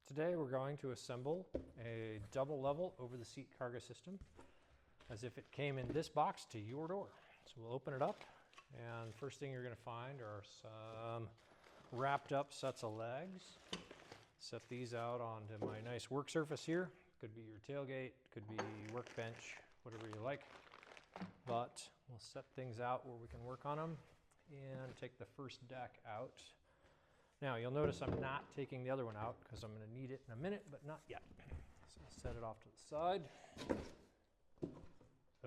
Today we're going to assemble a double level over the seat KARGA system as if it came in this box to your door. So we'll open it up, and first thing you're going to find are some wrapped up sets of legs. Set these out onto my nice work surface here. Could be your tailgate, could be workbench, whatever you like. But we'll set things out where we can work on them and take the first deck out. Now you'll notice I'm not taking the other one out because I'm going to need it in a minute, but not yet. So I'll set it off to the side.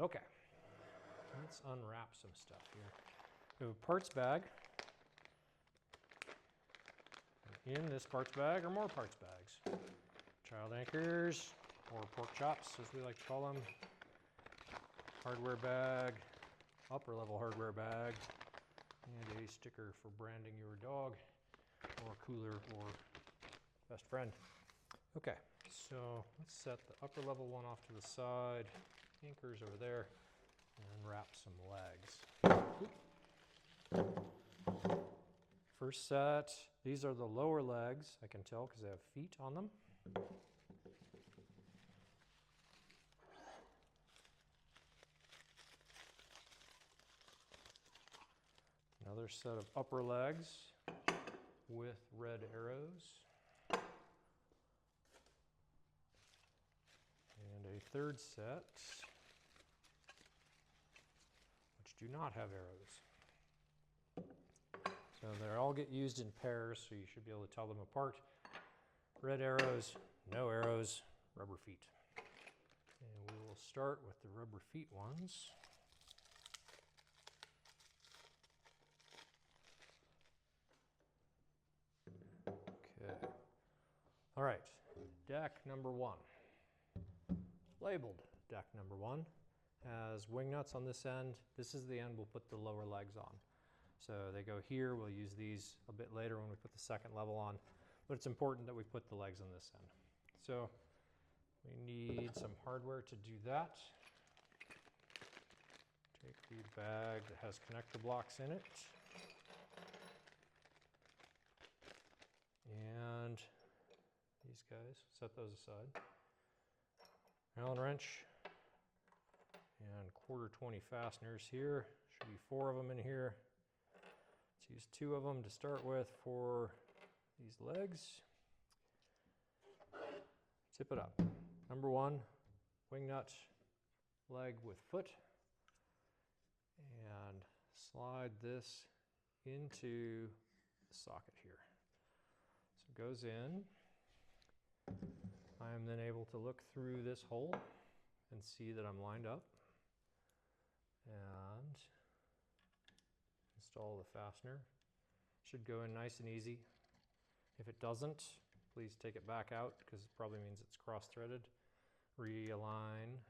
Okay, let's unwrap some stuff here. We have a parts bag. In this parts bag are more parts bags. Child anchors, or pork chops as we like to call them. Hardware bag, upper level hardware bag, and a sticker for branding your dog, or cooler, or best friend. Okay, so let's set the upper level one off to the side, anchors over there, and wrap some legs. First set, these are the lower legs, I can tell because they have feet on them. Another set of upper legs with red arrows. And a third set which do not have arrows. So they all get used in pairs, so you should be able to tell them apart. Red arrows, no arrows, rubber feet. And we will start with the rubber feet ones. Okay. All right, deck number one. Labeled deck number one has wing nuts on this end. This is the end we'll put the lower legs on. So they go here. We'll use these a bit later when we put the second level on, but it's important that we put the legs on this end. So we need some hardware to do that. Take the bag that has connector blocks in it. And these guys, set those aside. Allen wrench and 1/4 fasteners here. Should be 4 of them in here. Let's use 2 of them to start with for these legs. Tip it up. Number 1, wing nut, leg with foot. And slide this into the socket here. So it goes in. I am then able to look through this hole and see that I'm lined up. And install the fastener. Should go in nice and easy. If it doesn't, please take it back out because it probably means it's cross-threaded. Realign,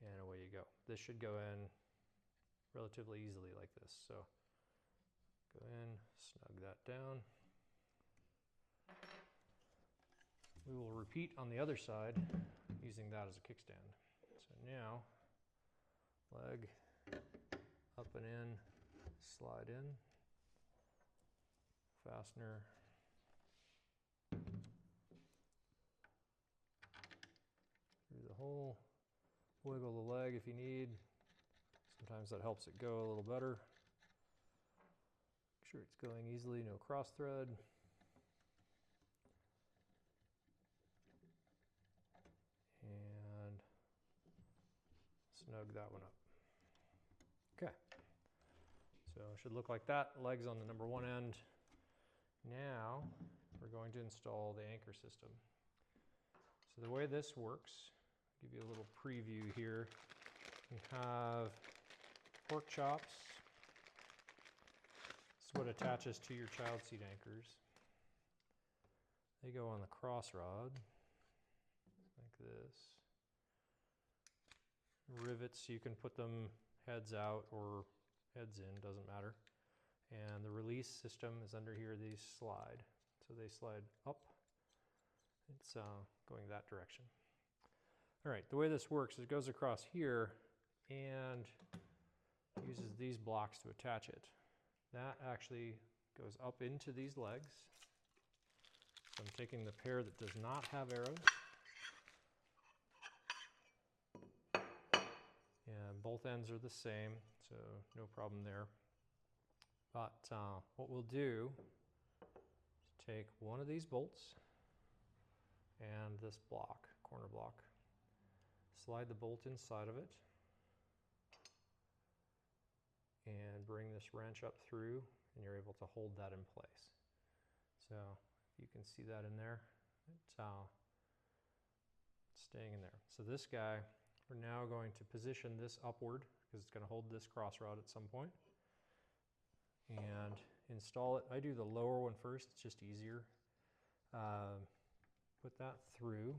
and away you go. This should go in relatively easily like this. So go in, snug that down. We will repeat on the other side using that as a kickstand. So now, leg up and in, slide in, fastener, through the hole, wiggle the leg if you need. Sometimes that helps it go a little better. Make sure it's going easily, no cross thread. And snug that one up. Okay, so it should look like that. Legs on the number 1 end. Now we're going to install the anchor system. So the way this works, I'll give you a little preview here. We have pork chops. This is what attaches to your child seat anchors. They go on the cross rod like this. Rivets, you can put them heads out or heads in, doesn't matter. And the release system is under here. These slide. So they slide up. It's going that direction. All right, the way this works is it goes across here and uses these blocks to attach it. That actually goes up into these legs So I'm taking the pair that does not have arrows. And both ends are the same, so no problem there. But what we'll do is take one of these bolts and this block, corner block, slide the bolt inside of it, and bring this wrench up through, and you're able to hold that in place. So you can see that in there. It's staying in there. So this guy, we're now going to position this upward because it's going to hold this cross rod at some point. And install it. I do the lower one first, it's just easier. Put that through.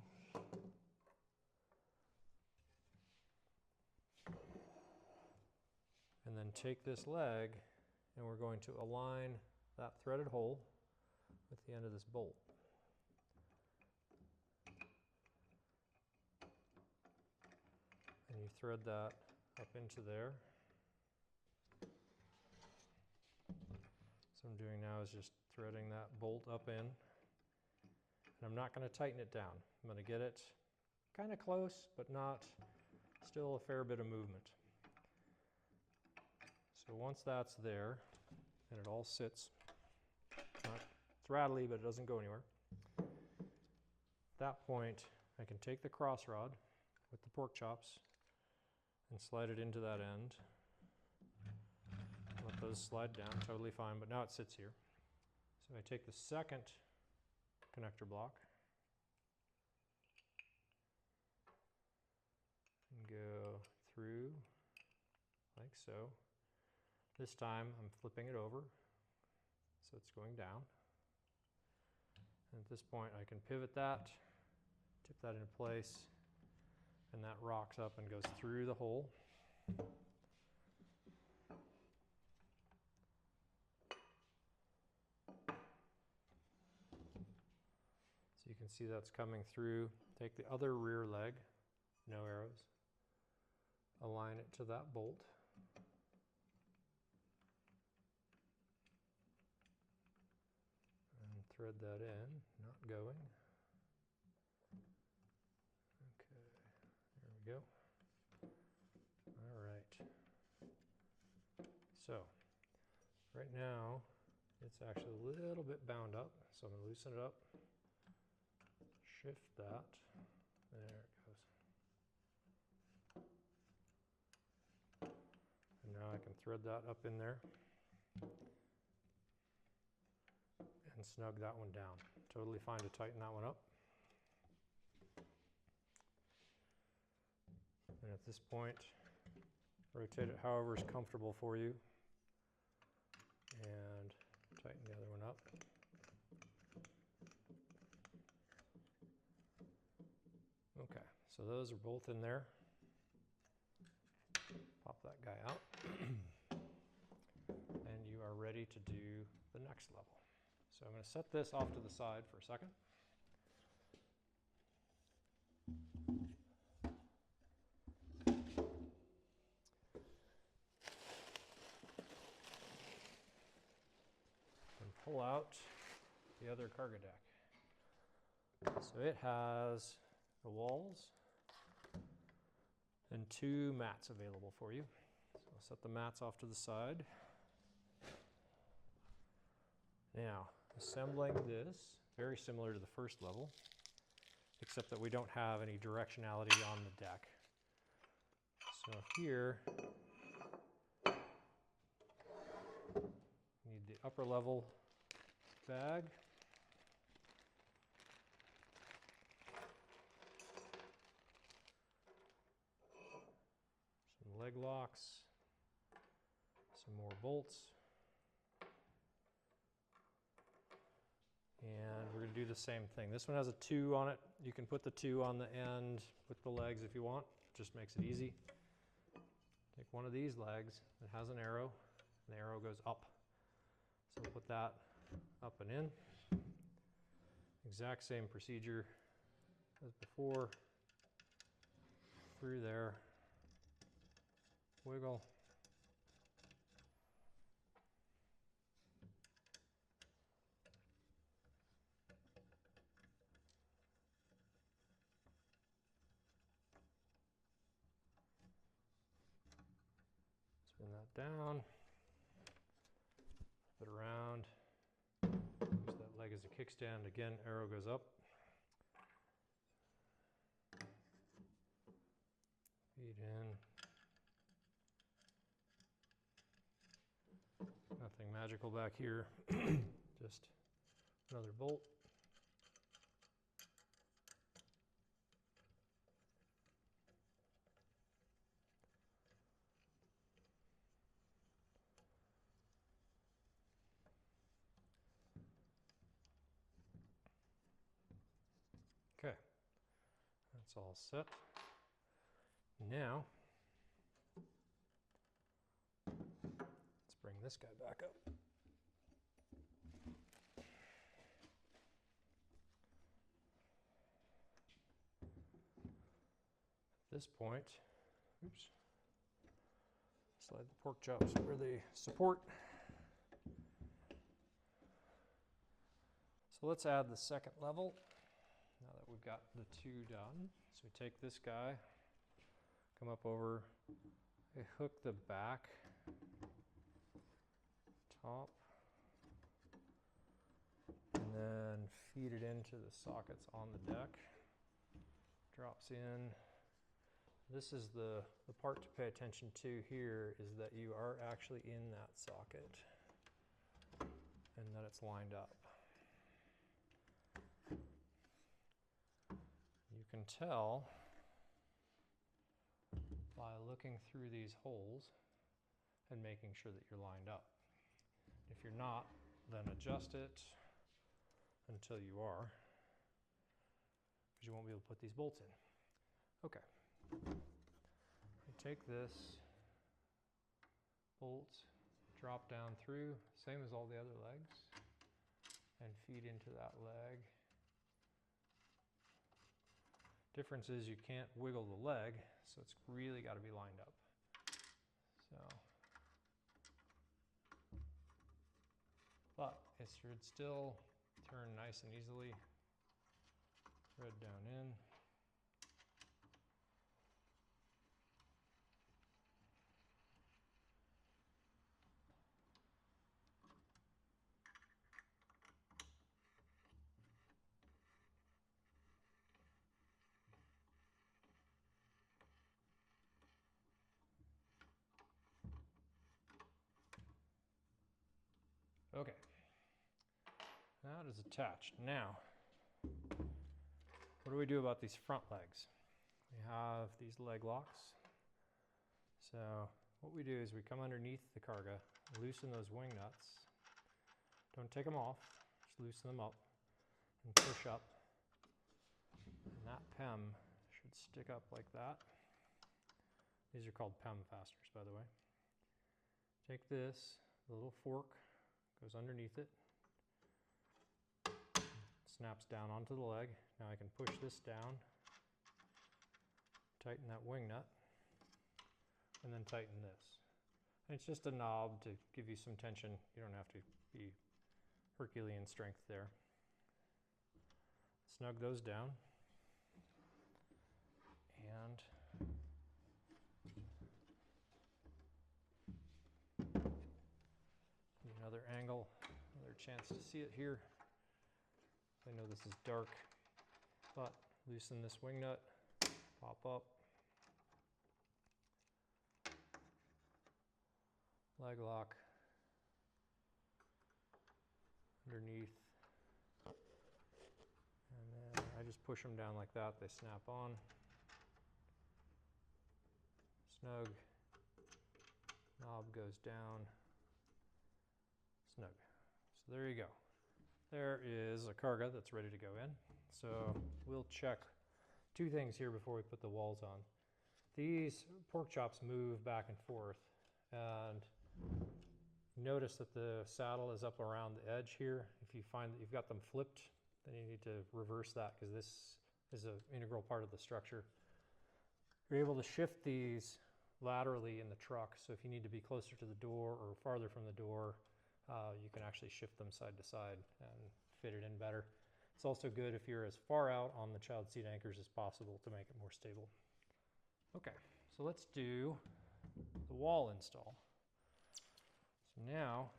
And then take this leg and we're going to align that threaded hole with the end of this bolt. And you thread that up into there. So what I'm doing now is just threading that bolt up in. And I'm not going to tighten it down. I'm going to get it kind of close, but not, still a fair bit of movement. So once that's there, and it all sits, it's rattly, but it doesn't go anywhere. At that point, I can take the cross rod with the pork chops and slide it into that end. Let those slide down, totally fine, but now it sits here. So I take the second connector block and go through like so. This time I'm flipping it over so it's going down. And at this point I can pivot that, tip that into place, and that rocks up and goes through the hole. So you can see that's coming through. Take the other rear leg, no arrows, align it to that bolt. And thread that in, not going. Okay, there we go. All right. So, right now, it's actually a little bit bound up, so I'm going to loosen it up. Shift that. There it goes. And now I can thread that up in there and snug that one down. Totally fine to tighten that one up. And at this point, rotate it however is comfortable for you and tighten the other one up. Okay, so those are both in there. Pop that guy out. And you are ready to do the next level. So I'm going to set this off to the side for a second. And pull out the other Karga deck. So it has the walls and 2 mats available for you. So I'll set the mats off to the side. Now, assembling this, very similar to the first level, except that we don't have any directionality on the deck. So here, you need the upper level bag. Some leg locks, some more bolts. And we're going to do the same thing. This one has a 2 on it. You can put the 2 on the end with the legs if you want. Just makes it easy. Take one of these legs that has an arrow, and the arrow goes up. So we'll put that up and in. Exact same procedure as before. Through there. Wiggle. down, flip it around, use that leg as a kickstand. Again, arrow goes up. Feed in. Nothing magical back here, just another bolt. Okay, that's all set. Now, let's bring this guy back up. At this point, oops, slide the pork chops where they support. So let's add the second level now that we've got the two done. So we take this guy, come up over, I hook the back, top, and then feed it into the sockets on the deck. Drops in. This is the part to pay attention to here is that you are actually in that socket and that it's lined up. You can tell by looking through these holes and making sure that you're lined up. If you're not, then adjust it until you are, because you won't be able to put these bolts in. Okay. You take this bolt, drop down through, same as all the other legs, and feed into that leg. Difference is you can't wiggle the leg, so it's really got to be lined up. So, but it should still turn nice and easily. Thread down in. Okay, that is attached. Now, what do we do about these front legs? We have these leg locks. So what we do is we come underneath the Karga, loosen those wing nuts. Don't take them off, just loosen them up and push up. And that PEM should stick up like that. These are called PEM fasteners, by the way. Take this, the little fork goes underneath it, snaps down onto the leg. Now I can push this down, tighten that wing nut, and then tighten this. And it's just a knob to give you some tension. You don't have to be Herculean strength there. Snug those down. And another angle, another chance to see it here. I know this is dark, but loosen this wing nut, pop up, leg lock underneath, and then I just push them down like that. They snap on, snug, knob goes down, snug. So there you go. There is a Karga that's ready to go in. So we'll check two things here before we put the walls on. These pork chops move back and forth, and notice that the saddle is up around the edge here. If you find that you've got them flipped, then you need to reverse that, because this is an integral part of the structure. You're able to shift these laterally in the truck, so if you need to be closer to the door or farther from the door, you can actually shift them side to side and fit it in better. It's also good if you're as far out on the child seat anchors as possible to make it more stable. Okay, so let's do the wall install. Now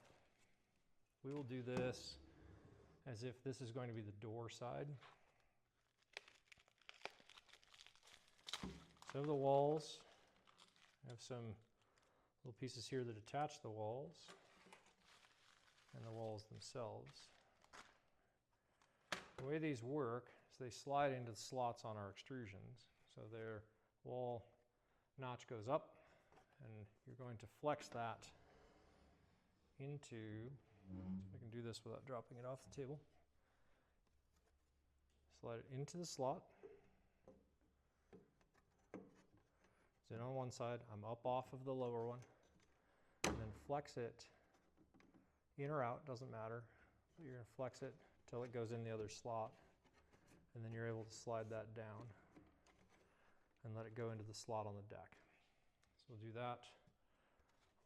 we will do this as if this is going to be the door side. So the walls, I have some little pieces here that attach the walls and the walls themselves. The way these work is they slide into the slots on our extrusions. So their wall notch goes up, and you're going to flex that into, so I can do this without dropping it off the table. Slide it into the slot. It's in on one side, I'm up off of the lower one, and then flex it in or out, doesn't matter. But you're going to flex it till it goes in the other slot, and then you're able to slide that down and let it go into the slot on the deck. So we'll do that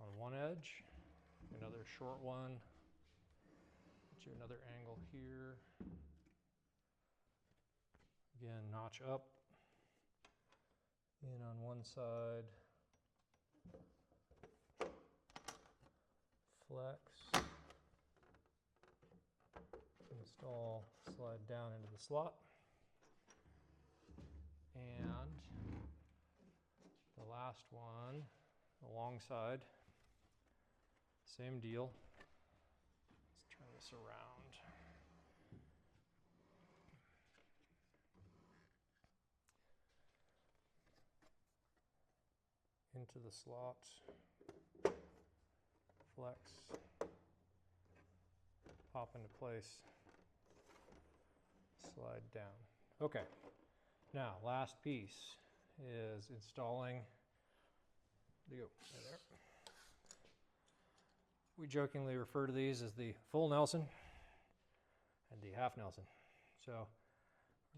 on one edge, another short one, get you another angle here. Again, notch up, in on one side, flex, install, slide down into the slot, and the last one, alongside, same deal. Let's turn this around. Into the slot, flex, pop into place, slide down. Okay, now last piece is installing, there. We jokingly refer to these as the full Nelson and the half Nelson. So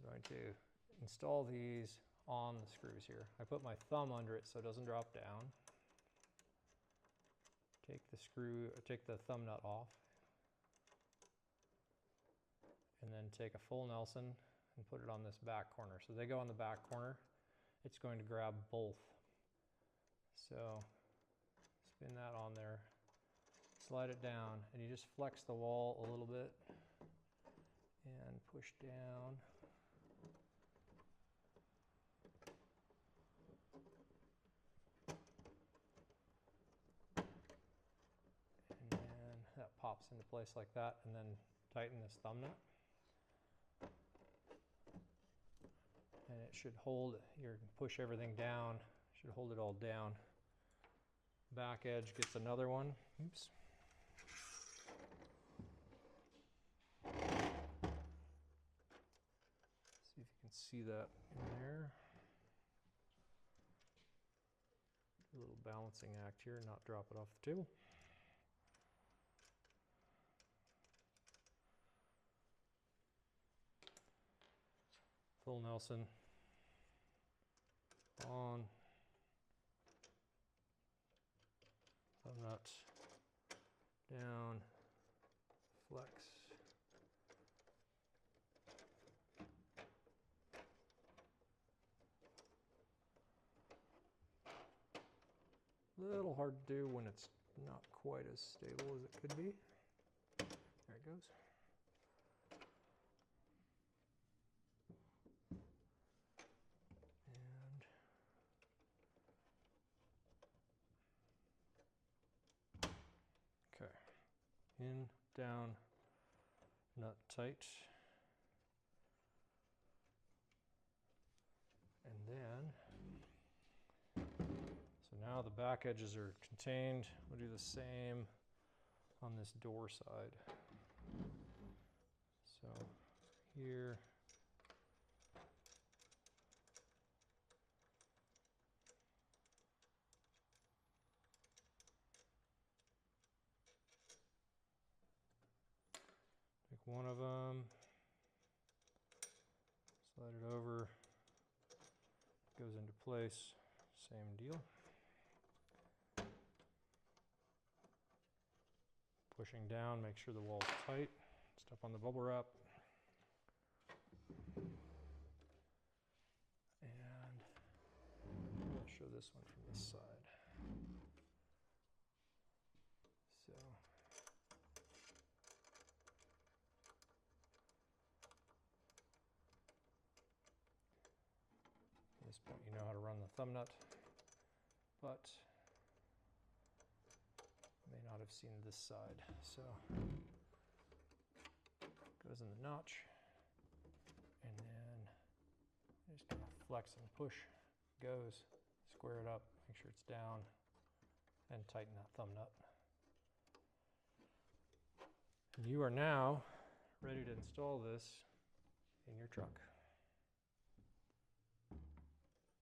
we're going to install these on the screws here. I put my thumb under it so it doesn't drop down. Take the thumb nut off, and then take a full Nelson and put it on this back corner. So they go on the back corner. It's going to grab both. So spin that on there, slide it down, and you just flex the wall a little bit and push down. That pops into place like that, and then tighten this thumb nut. And it should hold, you push everything down, should hold it all down. Back edge gets another one. Oops. See if you can see that in there. Do a little balancing act here, not drop it off the table. Full Nelson on, thumb nut down, flex, a little hard to do when it's not quite as stable as it could be. There it goes. In, down, nut tight. And then, so now the back edges are contained. We'll do the same on this door side. So here, take one of them, slide it over, goes into place, same deal. Pushing down, make sure the wall's tight, step on the bubble wrap. And I'll show this one from this side. So thumb nut, but may not have seen this side. So goes in the notch, and then just kind of flex and push, goes, square it up, make sure it's down, and tighten that thumb nut. And you are now ready to install this in your truck.